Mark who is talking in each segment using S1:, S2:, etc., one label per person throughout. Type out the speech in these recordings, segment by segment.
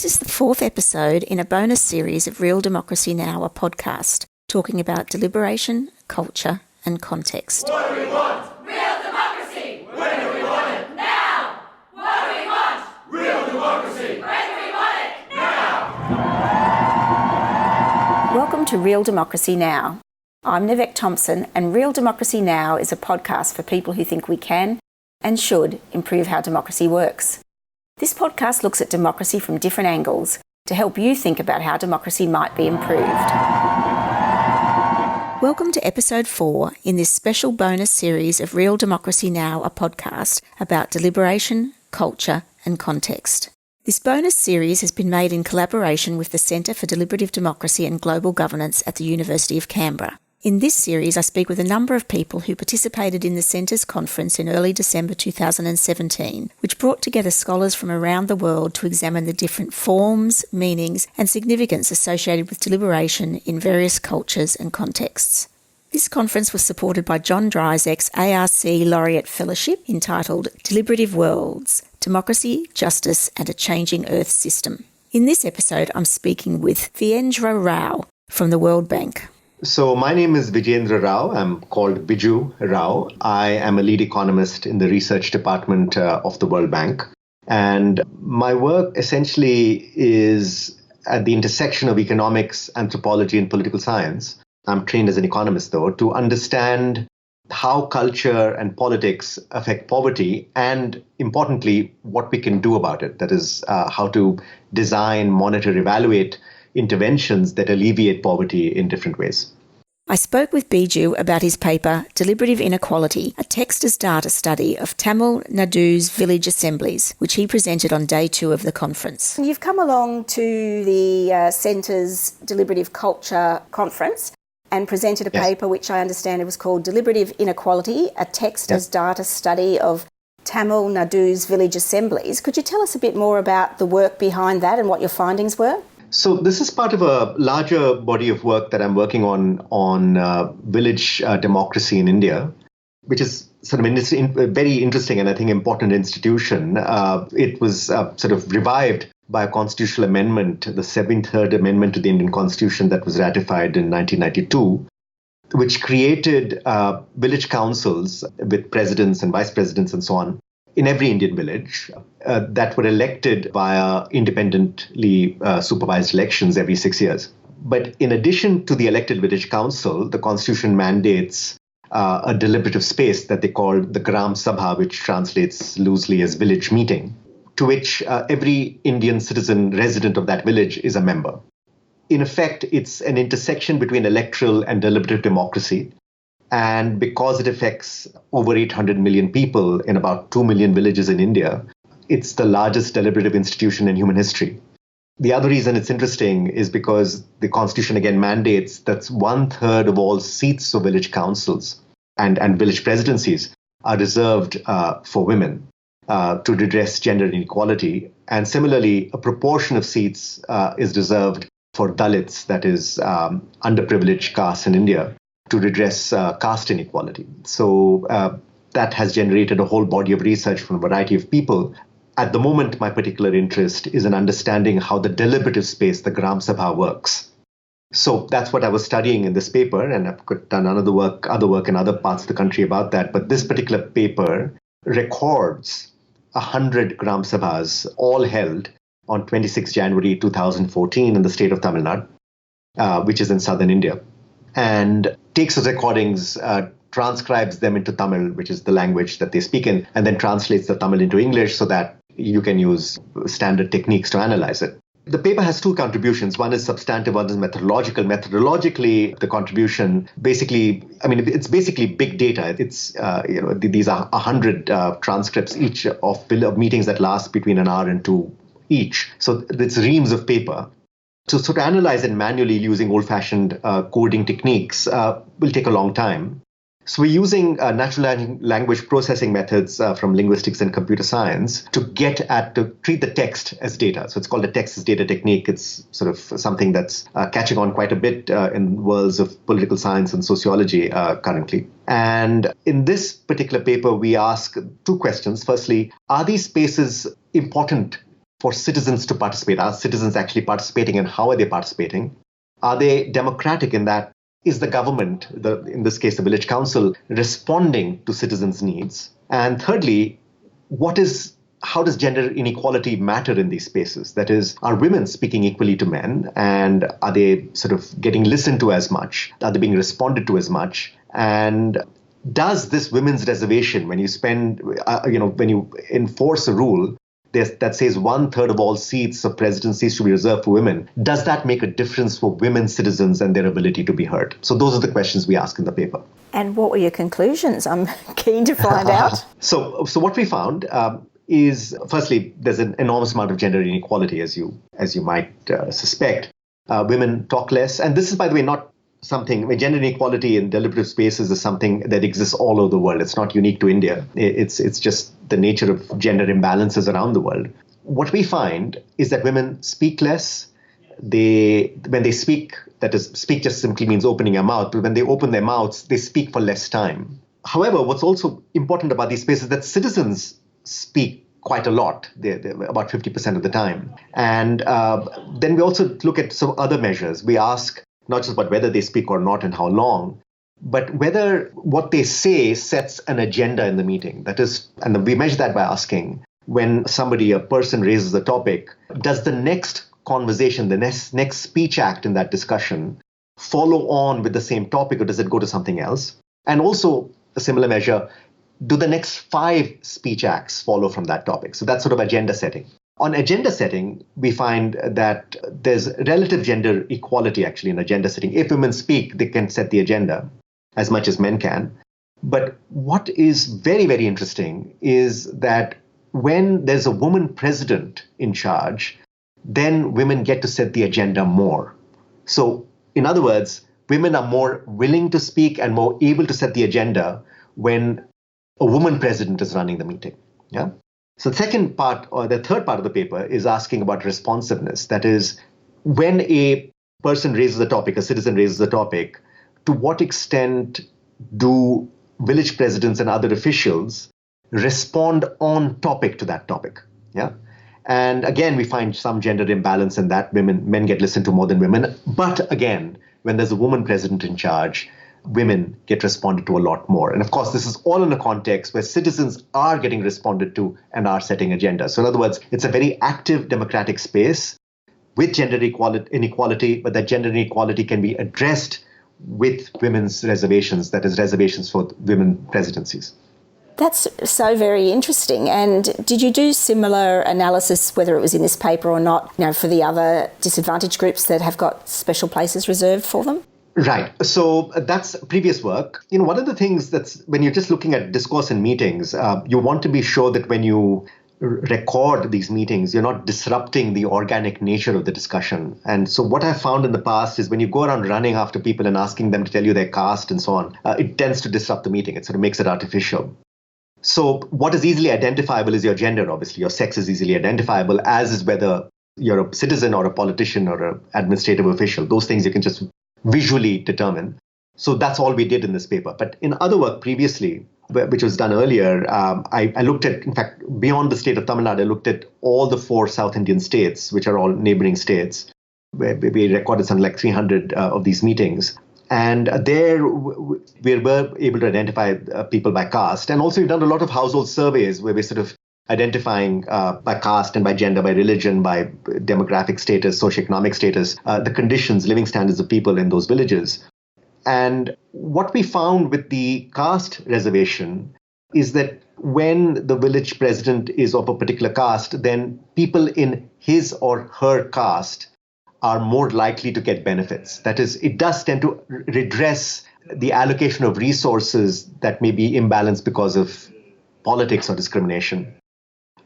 S1: is the fourth episode in a bonus series of Real Democracy Now!, a podcast, talking about deliberation, culture and context.
S2: What do we want? Real democracy! When do we want it? Now! What do we want? Real democracy! When do we want it? Now!
S1: Welcome to Real Democracy Now! I'm Nivek Thompson, and Real Democracy Now! Is a podcast for people who think we can and should improve how democracy works. This podcast looks at democracy from different angles to help you think about how democracy might be improved. Welcome to episode 4 in this special bonus series of Real Democracy Now!, a podcast about deliberation, culture and context. This bonus series has been made in collaboration with the Centre for Deliberative Democracy and Global Governance at the University of Canberra. In this series, I speak with a number of people who participated in the Centre's conference in early December 2017, which brought together scholars from around the world to examine the different forms, meanings and significance associated with deliberation in various cultures and contexts. This conference was supported by John Dryzek's ARC Laureate Fellowship entitled Deliberative Worlds, Democracy, Justice and a Changing Earth System. In this episode, I'm speaking with Vijayendra Rao from the World Bank.
S3: So my name is Vijayendra Rao. I'm called Biju Rao. I am a lead economist in the research department of the World Bank. And my work essentially is at the intersection of economics, anthropology, and political science. I'm trained as an economist, though, to understand how culture and politics affect poverty and, importantly, what we can do about it. That is, how to design, monitor, evaluate interventions that alleviate poverty in different ways.
S1: I spoke with Biju about his paper, Deliberative Inequality, a text-as-data study of Tamil Nadu's village assemblies, which he presented on day 2 of the conference. You've come along to the Centre's Deliberative Culture Conference and presented a paper which I understand it was called Deliberative Inequality, a text-as-data study of Tamil Nadu's village assemblies. Could you tell us a bit more about the work behind that and what your findings were?
S3: So this is part of a larger body of work that I'm working on village democracy in India, which is sort of a very interesting and I think important institution. It was sort of revived by a constitutional amendment, the 73rd Amendment to the Indian Constitution that was ratified in 1992, which created village councils with presidents and vice presidents and so on in every Indian village that were elected via independently supervised elections every 6 years. But in addition to the elected village council, the constitution mandates a deliberative space that they call the Gram Sabha, which translates loosely as village meeting, to which every Indian citizen resident of that village is a member. In effect, it's an intersection between electoral and deliberative democracy. And because it affects over 800 million people in about 2 million villages in India, it's the largest deliberative institution in human history. The other reason it's interesting is because the Constitution again mandates that 1/3 of all seats of village councils and village presidencies are reserved for women to redress gender inequality. And similarly, a proportion of seats is reserved for Dalits, that is underprivileged castes in India, to redress caste inequality. So that has generated a whole body of research from a variety of people. At the moment, my particular interest is in understanding how the deliberative space, the Gram Sabha, works. So that's what I was studying in this paper, and I've done other work in other parts of the country about that. But this particular paper records 100 Gram Sabhas, all held on 26 January 2014 in the state of Tamil Nadu, which is in southern India, and takes those recordings, transcribes them into Tamil, which is the language that they speak in, and then translates the Tamil into English so that you can use standard techniques to analyze it. The paper has 2 contributions. One is substantive, one is methodological. Methodologically, the contribution it's basically big data. It's, these are 100 transcripts each of meetings that last between an hour and 2 each. So it's reams of paper. So to analyze it manually using old-fashioned coding techniques will take a long time. So we're using natural language processing methods from linguistics and computer science to treat the text as data. So it's called the text as data technique. It's sort of something that's catching on quite a bit in worlds of political science and sociology currently. And in this particular paper, we ask 2 questions. Firstly, are these spaces important for citizens to participate? Are citizens actually participating, and how are they participating? Are they democratic in that? Is the government, in this case the village council, responding to citizens' needs? And thirdly, how does gender inequality matter in these spaces? That is, are women speaking equally to men? And are they sort of getting listened to as much? Are they being responded to as much? And does this women's reservation, when you enforce a rule that says 1/3 of all seats of presidencies should be reserved for women, does that make a difference for women citizens and their ability to be heard? So those are the questions we ask in the paper.
S1: And what were your conclusions? I'm keen to find out.
S3: So what we found is, firstly, there's an enormous amount of gender inequality, as you might suspect. Women talk less. And this is, by the way, not something, gender inequality in deliberative spaces is something that exists all over the world. It's not unique to India. It's just the nature of gender imbalances around the world. What we find is that women speak less. When they speak, that is, speak just simply means opening your mouth, but when they open their mouths, they speak for less time. However, what's also important about these spaces is that citizens speak quite a lot, they're about 50% of the time. And then we also look at some other measures. We ask not just about whether they speak or not and how long, but whether what they say sets an agenda in the meeting. That is, and we measure that by asking, when a person raises a topic, does the next conversation, the next speech act in that discussion follow on with the same topic, or does it go to something else? And also a similar measure, do the next 5 speech acts follow from that topic? So that's sort of agenda setting. On agenda setting, we find that there's relative gender equality actually in agenda setting. If women speak, they can set the agenda as much as men can. But what is very, very interesting is that when there's a woman president in charge, then women get to set the agenda more. So in other words, women are more willing to speak and more able to set the agenda when a woman president is running the meeting. Yeah. So the third part of the paper is asking about responsiveness. That is, when a person raises a topic, a citizen raises a topic, to what extent do village presidents and other officials respond on topic to that topic? Yeah. And again, we find some gender imbalance in that men get listened to more than women. But again, when there's a woman president in charge, women get responded to a lot more. And of course, this is all in a context where citizens are getting responded to and are setting agendas. So in other words, it's a very active democratic space with gender inequality, but that gender inequality can be addressed with women's reservations, that is, reservations for women presidencies.
S1: That's so very interesting. And did you do similar analysis, whether it was in this paper or not, for the other disadvantaged groups that have got special places reserved for them?
S3: Right. So that's previous work. One of the things that's, when you're just looking at discourse in meetings, you want to be sure that when you record these meetings, you're not disrupting the organic nature of the discussion. And so what I've found in the past is when you go around running after people and asking them to tell you their caste and so on, it tends to disrupt the meeting. It sort of makes it artificial. So what is easily identifiable is your gender, obviously. Your sex is easily identifiable, as is whether you're a citizen or a politician or an administrative official. Those things you can just visually determine. So that's all we did in this paper. But in other work previously, which was done earlier, I looked at, in fact, beyond the state of Tamil Nadu, I looked at all the 4 South Indian states, which are all neighboring states, where we recorded something like 300 of these meetings. And there we were able to identify people by caste. And also we've done a lot of household surveys where we're sort of identifying by caste and by gender, by religion, by demographic status, socioeconomic status, the conditions, living standards of people in those villages. And what we found with the caste reservation is that when the village president is of a particular caste, then people in his or her caste are more likely to get benefits. That is, it does tend to redress the allocation of resources that may be imbalanced because of politics or discrimination.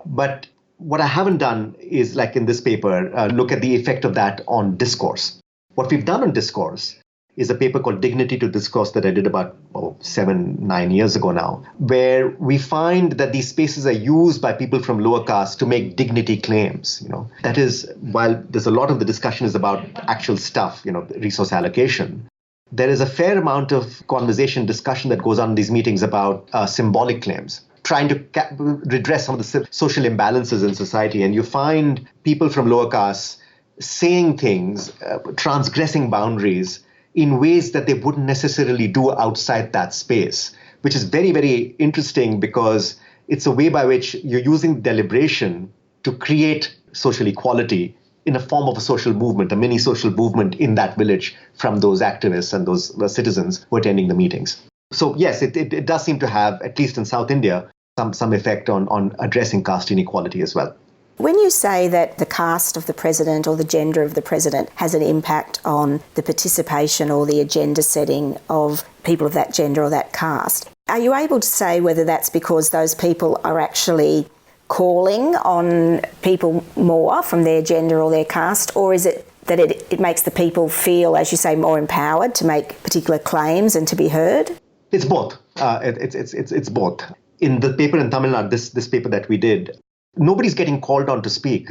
S3: But what I haven't done is, like in this paper, look at the effect of that on discourse. What we've done on discourse is a paper called Dignity to Discourse that I did about 7-9 years ago now, where we find that these spaces are used by people from lower caste to make dignity claims. That is, while there's a lot of the discussion is about actual stuff, resource allocation, there is a fair amount of conversation, discussion that goes on in these meetings about symbolic claims, trying to redress some of the social imbalances in society. And you find people from lower castes saying things, transgressing boundaries in ways that they wouldn't necessarily do outside that space, which is very, very interesting because it's a way by which you're using deliberation to create social equality in a form of a social movement, a mini social movement in that village from those activists and those citizens who are attending the meetings. So yes, it does seem to have, at least in South India, some effect on addressing caste inequality as well.
S1: When you say that the caste of the president or the gender of the president has an impact on the participation or the agenda setting of people of that gender or that caste, are you able to say whether that's because those people are actually calling on people more from their gender or their caste, or is it that it makes the people feel, as you say, more empowered to make particular claims and to be heard?
S3: It's both. It's both. In the paper in Tamil Nadu, this paper that we did, nobody's getting called on to speak.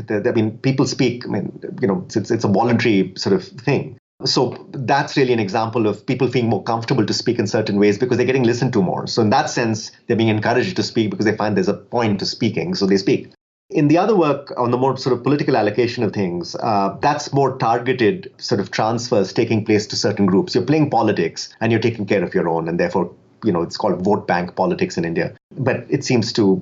S3: People speak. It's a voluntary sort of thing. So that's really an example of people feeling more comfortable to speak in certain ways because they're getting listened to more. So in that sense, they're being encouraged to speak because they find there's a point to speaking, so they speak. In the other work on the more sort of political allocation of things, that's more targeted sort of transfers taking place to certain groups. You're playing politics and you're taking care of your own, and therefore, it's called vote bank politics in India. But it seems to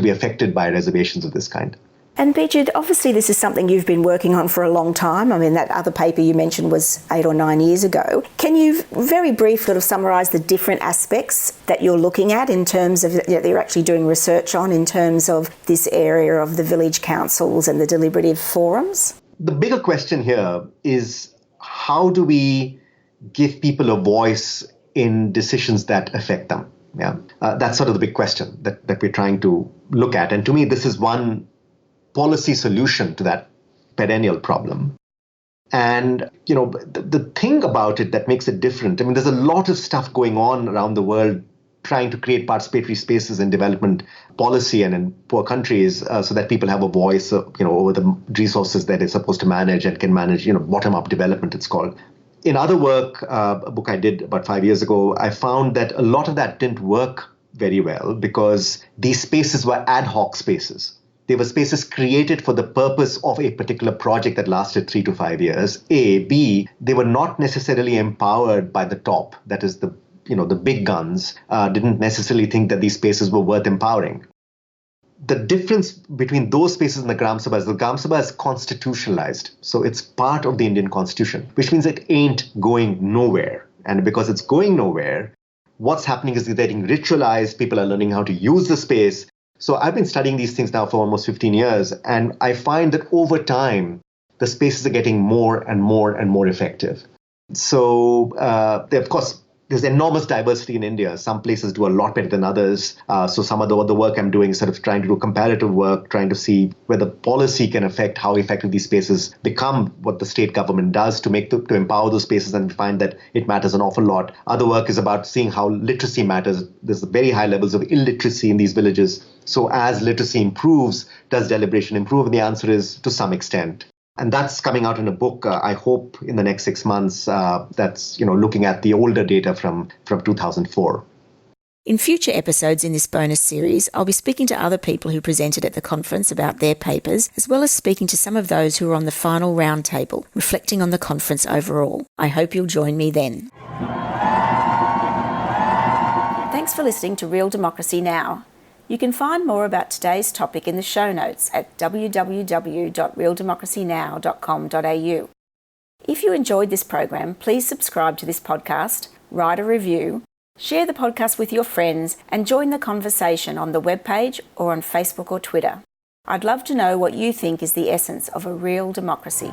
S3: be affected by reservations of this kind.
S1: And Biju, obviously this is something you've been working on for a long time. I mean, that other paper you mentioned was 8 or 9 years ago. Can you very briefly sort of summarise the different aspects that you're looking at in terms of that you're actually doing research on in terms of this area of the village councils and the deliberative forums?
S3: The bigger question here is, how do we give people a voice in decisions that affect them? Yeah, that's sort of the big question that we're trying to look at. And to me, this is one policy solution to that perennial problem. And, the thing about it that makes it different, there's a lot of stuff going on around the world trying to create participatory spaces in development policy and in poor countries so that people have a voice, over the resources that they're supposed to manage and can manage, bottom-up development, it's called. In other work, a book I did about 5 years ago, I found that a lot of that didn't work very well because these spaces were ad hoc spaces. They were spaces created for the purpose of a particular project that lasted 3 to 5 years. A. B. They were not necessarily empowered by the top. That is the big guns didn't necessarily think that these spaces were worth empowering. The difference between those spaces and the Gram Sabha is the Gram Sabha is constitutionalized. So it's part of the Indian constitution, which means it ain't going nowhere. And because it's going nowhere, what's happening is it's getting ritualized. People are learning how to use the space. So I've been studying these things now for almost 15 years, and I find that over time, the spaces are getting more and more and more effective. So, of course, there's enormous diversity in India. Some places do a lot better than others. So some of the work I'm doing is sort of trying to do comparative work, trying to see whether policy can affect how effective these spaces become, what the state government does to empower those spaces, and find that it matters an awful lot. Other work is about seeing how literacy matters. There's very high levels of illiteracy in these villages. So as literacy improves, does deliberation improve? And the answer is to some extent. And that's coming out in a book, I hope, in the next 6 months, that's looking at the older data from 2004.
S1: In future episodes in this bonus series, I'll be speaking to other people who presented at the conference about their papers, as well as speaking to some of those who were on the final roundtable, reflecting on the conference overall. I hope you'll join me then. Thanks for listening to Real Democracy Now! You can find more about today's topic in the show notes at www.realdemocracynow.com.au. If you enjoyed this program, please subscribe to this podcast, write a review, share the podcast with your friends, and join the conversation on the webpage or on Facebook or Twitter. I'd love to know what you think is the essence of a real democracy.